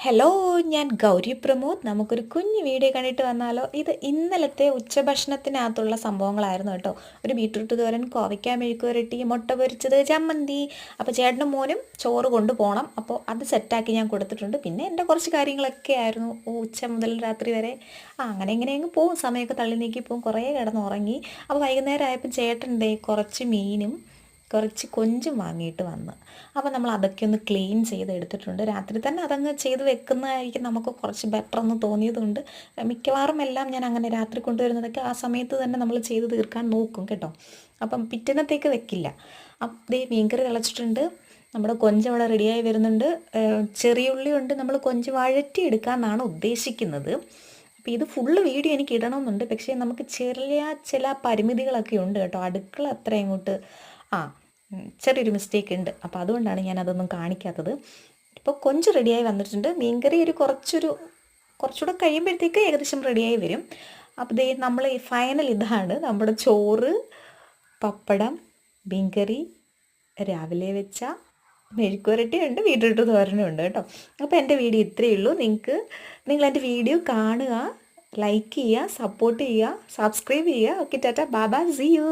Hello, ഞാൻ ഗൗരി പ്രമോദ്. നമുക്കൊരു കുഞ്ഞു വീഡിയോ കണ്ടിട്ട് വന്നാലോ? ഇത് ഇന്നലത്തെ ഉച്ചഭക്ഷണത്തിനകത്തുള്ള സംഭവങ്ങളായിരുന്നു കേട്ടോ. ഒരു ബീട്രൂട്ട് തോരൻ, കോവയ്ക്ക മെഴുക്കുവരട്ടി, മുട്ട പൊരിച്ചത്, ചമ്മന്തി. അപ്പോൾ ചേട്ടനും മോനും ചോറ് കൊണ്ടുപോകണം. അപ്പോൾ അത് സെറ്റാക്കി ഞാൻ കൊടുത്തിട്ടുണ്ട്. പിന്നെ എൻ്റെ കുറച്ച് കാര്യങ്ങളൊക്കെ ആയിരുന്നു ഉച്ച മുതൽ രാത്രി വരെ. അങ്ങനെ ഇങ്ങനെ അങ്ങ് പോവും, സമയമൊക്കെ തള്ളി നീക്കി പോവും. കുറേ കിടന്നുറങ്ങി. അപ്പോൾ വൈകുന്നേരം ആയപ്പോൾ ചേട്ടൻ ദേ കുറച്ച് മീനും കുറച്ച് കൊഞ്ചും വാങ്ങിയിട്ട് വന്ന്. അപ്പോൾ നമ്മൾ അതൊക്കെ ഒന്ന് ക്ലീൻ ചെയ്ത് എടുത്തിട്ടുണ്ട്. രാത്രി തന്നെ അതങ്ങ് ചെയ്ത് വെക്കുന്നതായിരിക്കും നമുക്ക് കുറച്ച് ബെറ്റർ എന്ന് തോന്നിയതുകൊണ്ട് മിക്കവാറും എല്ലാം ഞാൻ അങ്ങനെ രാത്രി കൊണ്ടുവരുന്നതൊക്കെ ആ സമയത്ത് തന്നെ നമ്മൾ ചെയ്ത് തീർക്കാൻ നോക്കും കേട്ടോ. അപ്പം പിറ്റേന്നത്തേക്ക് വെക്കില്ല. ദേ മീൻകറി തിളച്ചിട്ടുണ്ട്. നമ്മുടെ കൊഞ്ച് അവിടെ റെഡിയായി വരുന്നുണ്ട്. ചെറിയ ഉള്ളി കൊണ്ട് നമ്മൾ കൊഞ്ച് വഴറ്റി എടുക്കാമെന്നാണ് ഉദ്ദേശിക്കുന്നത്. അപ്പോൾ ഇത് ഫുള്ള് വീഡിയോ എനിക്ക് ഇടണമെന്നുണ്ട്. പക്ഷേ നമുക്ക് ചില പരിമിതികളൊക്കെ ഉണ്ട് കേട്ടോ. അടുക്കള അത്ര ഇങ്ങോട്ട് ചെറിയൊരു മിസ്റ്റേക്ക് ഉണ്ട്. അപ്പോൾ അതുകൊണ്ടാണ് ഞാൻ അതൊന്നും കാണിക്കാത്തത്. ഇപ്പോൾ കൊഞ്ച് റെഡിയായി വന്നിട്ടുണ്ട്. മീൻകറി കുറച്ചുകൂടെ കഴിയുമ്പോഴത്തേക്ക് ഏകദേശം റെഡിയായി വരും. അപ്പോൾ ദേ നമ്മൾ ഈ ഫൈനൽ ഇതാണ് നമ്മുടെ ചോറ്, പപ്പടം, മീൻകറി, രാവിലെ വെച്ച മെഴുക്കുവരട്ടി ഉണ്ട്, ബീട്രൂട്ട് തോരനും ഉണ്ട് കേട്ടോ. അപ്പോൾ എൻ്റെ വീഡിയോ ഇത്രയേ ഉള്ളൂ. നിങ്ങൾ എൻ്റെ വീഡിയോ കാണുക, ലൈക്ക് ചെയ്യുക, സപ്പോർട്ട് ചെയ്യുക, സബ്സ്ക്രൈബ് ചെയ്യുക. Okay, tata, bye bye, see U.